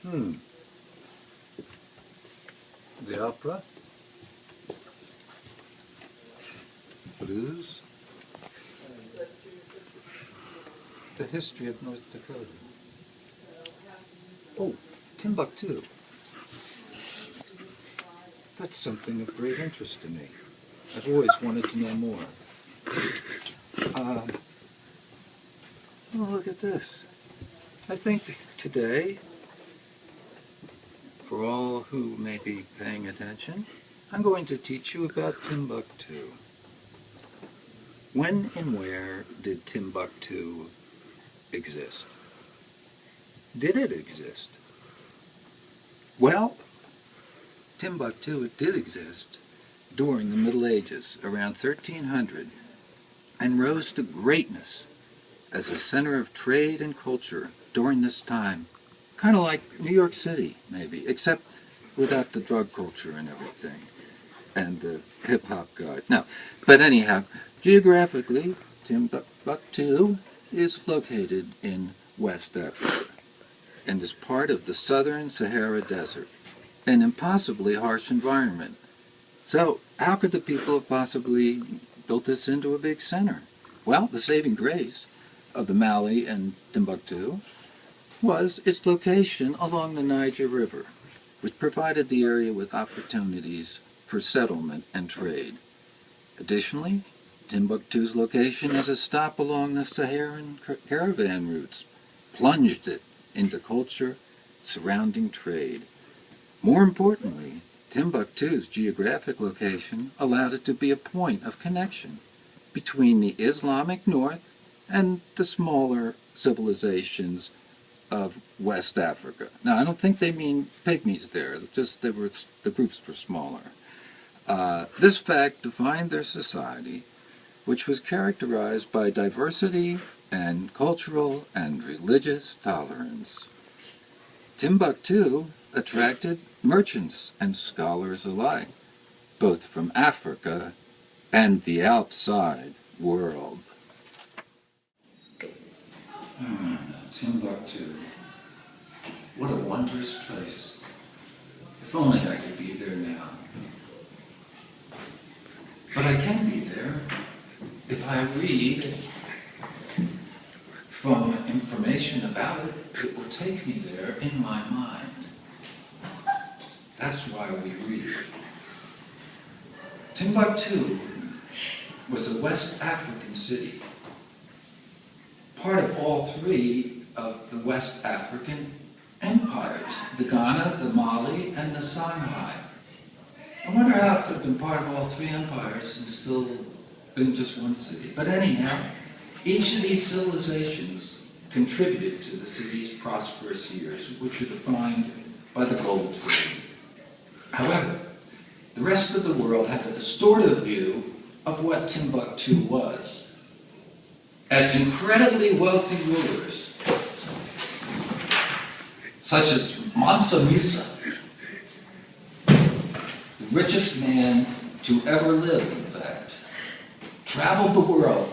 Hmm. The opera? Blues? The history of North Dakota. Oh, Timbuktu. That's something of great interest to me. I've always wanted to know more. Oh, look at this. I think today, for all who may be paying attention, I'm going to teach you about Timbuktu. When and where did Timbuktu exist? Did it exist? Well, Timbuktu did exist during the Middle Ages, around 1300, and rose to greatness as a center of trade and culture during this time. Kind of like New York City, maybe, except without the drug culture and everything, and the hip-hop guy. No, but anyhow, geographically, Timbuktu is located in West Africa and is part of the southern Sahara Desert, an impossibly harsh environment. So how could the people have possibly built this into a big center? Well, the saving grace of the Mali and Timbuktu was its location along the Niger River, which provided the area with opportunities for settlement and trade. Additionally, Timbuktu's location as a stop along the Saharan caravan routes plunged it into culture surrounding trade. More importantly, Timbuktu's geographic location allowed it to be a point of connection between the Islamic North and the smaller civilizations of West Africa. Now, I don't think they mean pygmies there, just the groups were smaller. This fact defined their society, which was characterized by diversity and cultural and religious tolerance. Timbuktu attracted merchants and scholars alike, both from Africa and the outside world. Timbuktu. What a wondrous place. If only I could be there now. But I can be there if I read from information about it. It will take me there in my mind. That's why we read. Timbuktu was a West African city, part of all three of the West African empires, the Ghana, the Mali, and the Songhai. I wonder how it could have been part of all three empires and still been just one city. But anyhow, each of these civilizations contributed to the city's prosperous years, which are defined by the gold trade. However, the rest of the world had a distorted view of what Timbuktu was. As incredibly wealthy rulers, such as Mansa Musa, the richest man to ever live, in fact, traveled the world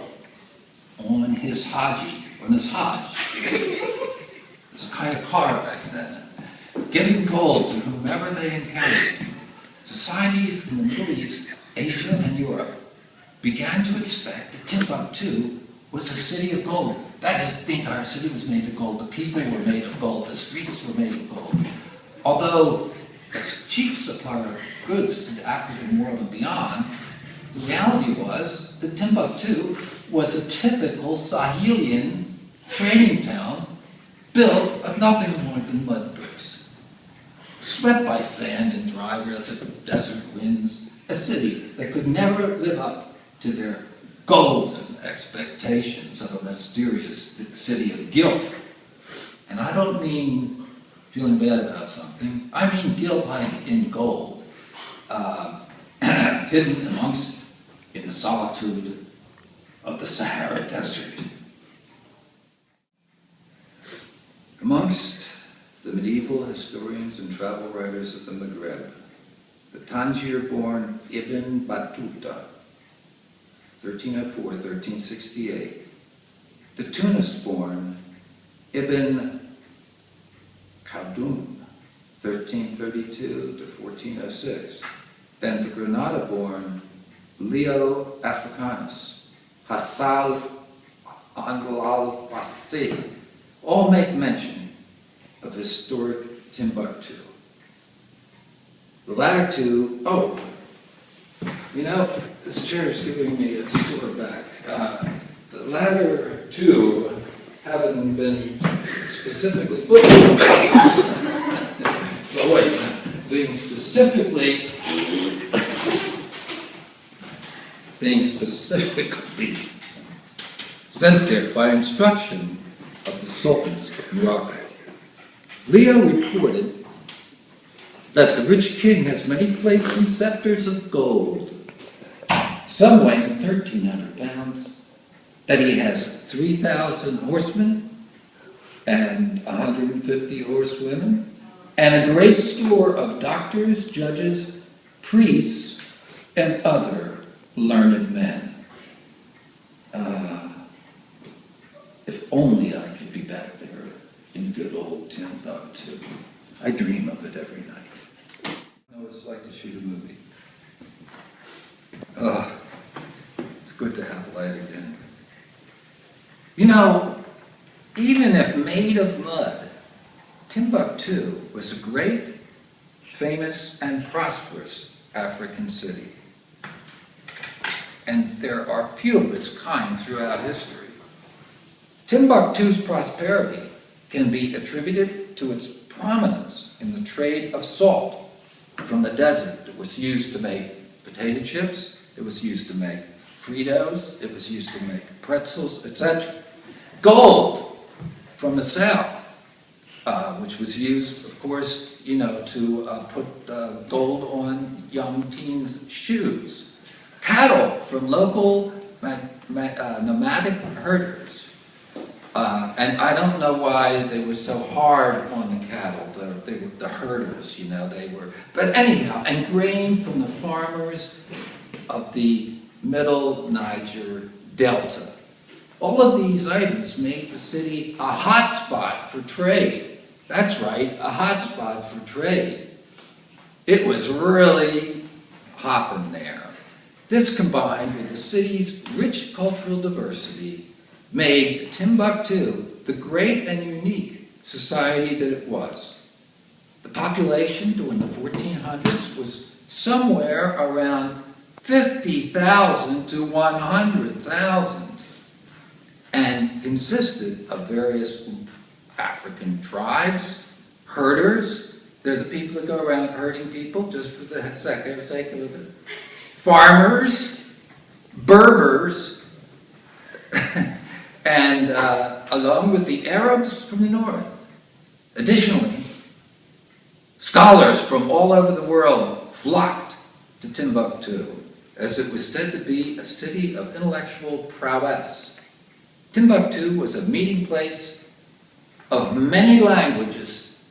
on his Hajj. It was a kind of car back then, giving gold to whomever they encountered. Societies in the Middle East, Asia, and Europe began to expect that Timbuktu was a city of gold. That is, the entire city was made of gold. The people were made of gold. The streets were made of gold. Although a chief supplier of goods to the African world and beyond, the reality was that Timbuktu was a typical Sahelian trading town built of nothing more than mud bricks. Swept by sand and dry desert winds, a city that could never live up to their golden expectations of a mysterious city of guilt. And I don't mean feeling bad about something. I mean guilt like in gold, hidden in the solitude of the Sahara Desert. Amongst the medieval historians and travel writers of the Maghreb, the Tangier-born Ibn Battuta, 1304-1368, the Tunis-born Ibn Khaldun, 1332 to 1406, and the Granada-born Leo Africanus, Hassan al-Basri, all make mention of historic Timbuktu. The latter two, this chair is giving me a sore back. The latter two haven't been specifically, being specifically sent there by instruction of the sultans of Morocco. Leo reported that the rich king has many plates and scepters of gold, some weighing 1,300 pounds, that he has 3,000 horsemen and 150 horsewomen, and a great store of doctors, judges, priests, and other learned men. If only I could be back there in good old Timbuktu. I dream of it every night. I know what it's like to shoot a movie. It's good to have light again. Even if made of mud, Timbuktu was a great, famous, and prosperous African city. And there are few of its kind throughout history. Timbuktu's prosperity can be attributed to its prominence in the trade of salt from the desert. It was used to make potato chips, it was used to make Fritos, it was used to make pretzels, etc. Gold from the south, which was used, of course, to put gold on young teens' shoes. Cattle from local nomadic herders. And I don't know why they were so hard on the cattle. They were the herders, they were. But anyhow, and grain from the farmers of the middle Niger Delta. All of these items made the city a hot spot for trade. That's right, a hot spot for trade. It was really hopping there. This, combined with the city's rich cultural diversity, made Timbuktu the great and unique society that it was. The population during the 1400s was somewhere around 50,000 to 100,000 and consisted of various African tribes, herders. They're the people that go around herding people just for the sake of it. Farmers, Berbers, and along with the Arabs from the north. Additionally, scholars from all over the world flocked to Timbuktu, as it was said to be a city of intellectual prowess. Timbuktu was a meeting place of many languages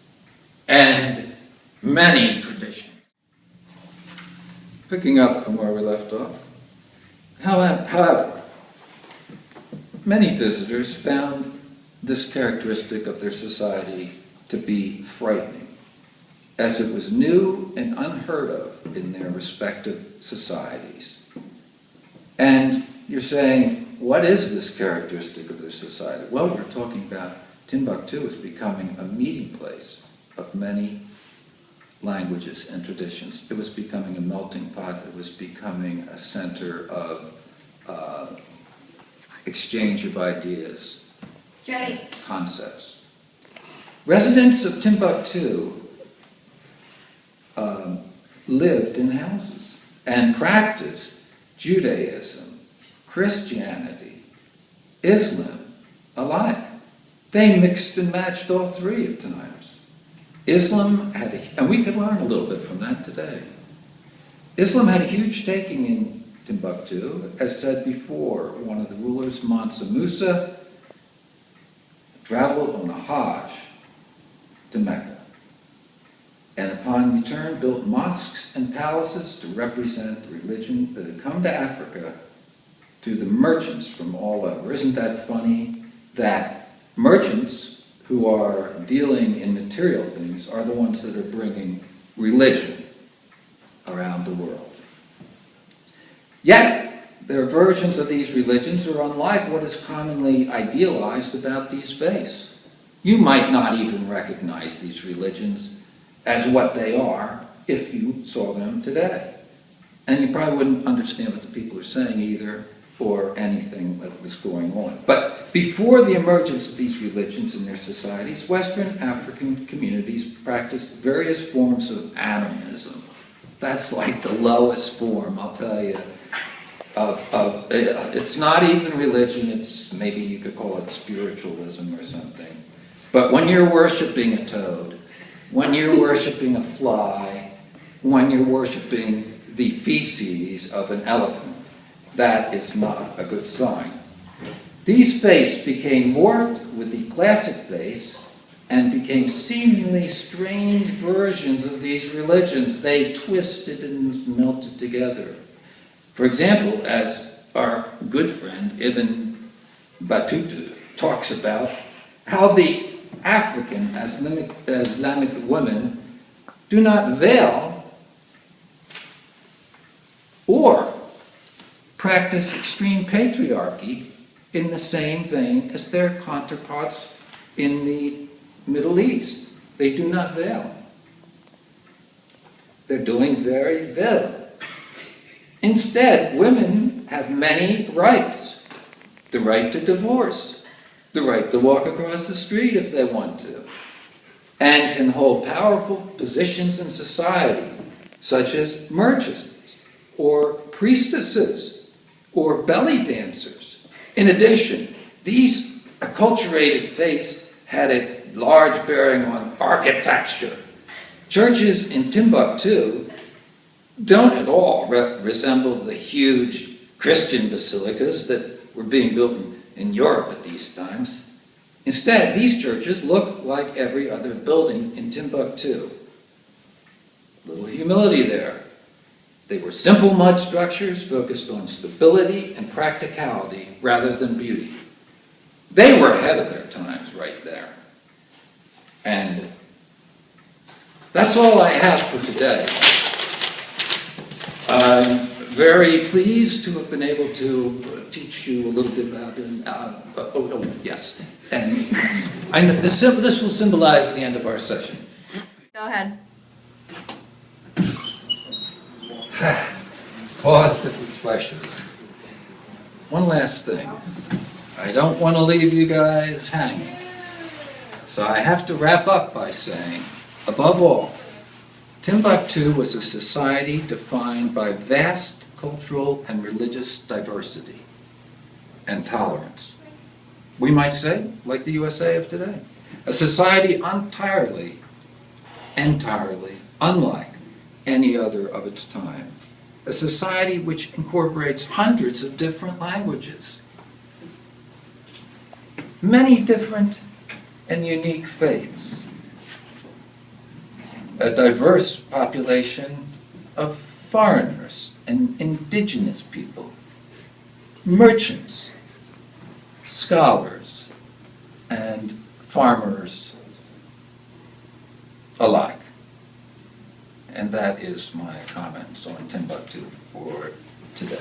and many traditions. Picking up from where we left off, however, many visitors found this characteristic of their society to be frightening, as it was new and unheard of in their respective societies. And you're saying, what is this characteristic of their society? Well, we're talking about Timbuktu as becoming a meeting place of many languages and traditions. It was becoming a melting pot. It was becoming a center of exchange of ideas, concepts. Residents of Timbuktu lived in houses and practiced Judaism, Christianity, Islam alike. They mixed and matched all three at times. Islam had, and we could learn a little bit from that today. Islam had a huge taking in Timbuktu. As said before, one of the rulers, Mansa Musa, traveled on a Hajj to Mecca, and upon return built mosques and palaces to represent the religion that had come to Africa to the merchants from all over. Isn't that funny that merchants who are dealing in material things are the ones that are bringing religion around the world. Yet, their versions of these religions are unlike what is commonly idealized about these faiths. You might not even recognize these religions as what they are if you saw them today. And you probably wouldn't understand what the people are saying either, or anything that was going on. But before the emergence of these religions in their societies, Western African communities practiced various forms of animism. That's like the lowest form, I'll tell you, of it's not even religion, it's maybe you could call it spiritualism or something. But when you're worshiping a toad, when you're worshiping a fly, when you're worshiping the feces of an elephant, that is not a good sign. These faiths became morphed with the classic faiths and became seemingly strange versions of these religions. They twisted and melted together. For example, as our good friend Ibn Battuta talks about, how the African Islamic women do not veil or practice extreme patriarchy in the same vein as their counterparts in the Middle East. They do not veil. They're doing very well. Instead, women have many rights. The right to divorce, the right to walk across the street if they want to, and can hold powerful positions in society, such as merchants, or priestesses, or belly dancers. In addition, these acculturated faiths had a large bearing on architecture. Churches in Timbuktu don't at all resemble the huge Christian basilicas that were being built in Europe at these times. Instead, these churches look like every other building in Timbuktu. Little humility there. They were simple mud structures focused on stability and practicality rather than beauty. They were ahead of their times right there. And that's all I have for today. I'm very pleased to have been able to teach you a little bit about them. Yes. And I know this will symbolize the end of our session. Go ahead. Pause that refreshes. One last thing. I don't want to leave you guys hanging. So I have to wrap up by saying, above all, Timbuktu was a society defined by vast cultural and religious diversity and tolerance. We might say, like the USA of today, a society entirely unlike any other of its time. A society which incorporates hundreds of different languages, many different and unique faiths, a diverse population of foreigners and indigenous people, merchants, scholars, and farmers alike. And that is my comments on Timbuktu for today.